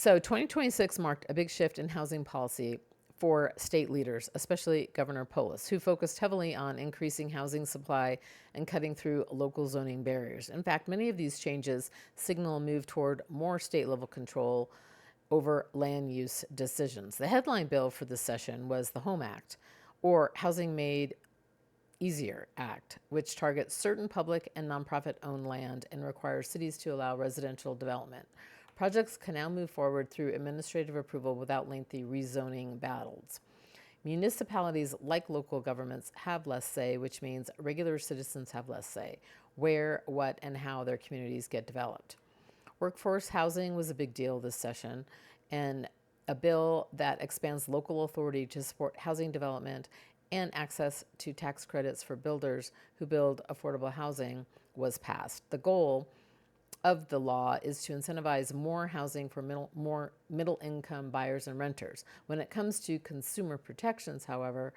So 2026 marked a big shift in housing policy for state leaders, especially Governor Polis, who focused heavily on increasing housing supply and cutting through local zoning barriers. In fact, many of these changes signal a move toward more state level control over land use decisions. The headline bill for this session was the Home Act, or Housing Made Easier Act, which targets certain public and nonprofit owned land and requires cities to allow residential development. Projects can now move forward through administrative approval without lengthy rezoning battles. Municipalities, like local governments, have less say, which means regular citizens have less say where, what, and how their communities get developed. Workforce housing was a big deal this session, and a bill that expands local authority to support housing development and access to tax credits for builders who build affordable housing was passed. The goal of the law is to incentivize more housing for more middle income buyers and renters. When it comes to consumer protections, however,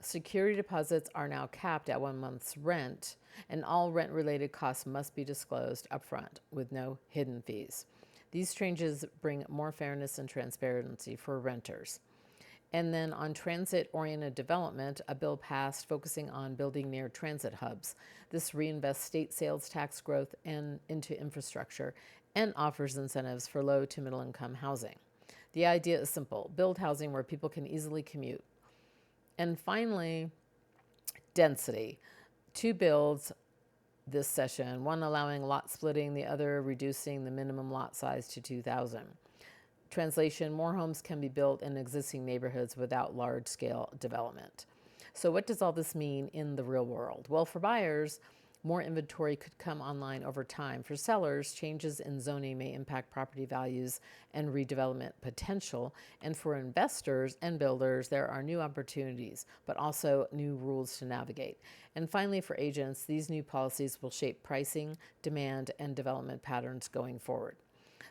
security deposits are now capped at 1 month's rent, and all rent related costs must be disclosed upfront with no hidden fees. These changes bring more fairness and transparency for renters. And then on transit-oriented development, a bill passed focusing on building near transit hubs. This reinvests state sales tax growth into infrastructure and offers incentives for low to middle income housing. The idea is simple: build housing where people can easily commute. And finally, density. Two bills this session, one allowing lot splitting, the other reducing the minimum lot size to 2,000. Translation: more homes can be built in existing neighborhoods without large-scale development. So what does all this mean in the real world? Well, for buyers, more inventory could come online over time. For sellers, changes in zoning may impact property values and redevelopment potential. And for investors and builders, there are new opportunities, but also new rules to navigate. And finally, for agents, these new policies will shape pricing, demand, and development patterns going forward.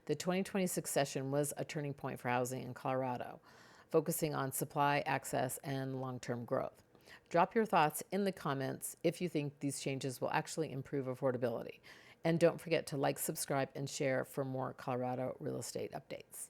The 2026 session was a turning point for housing in Colorado, focusing on supply, access, and long-term growth. Drop your thoughts in the comments if you think these changes will actually improve affordability. And don't forget to like, subscribe, and share for more Colorado real estate updates.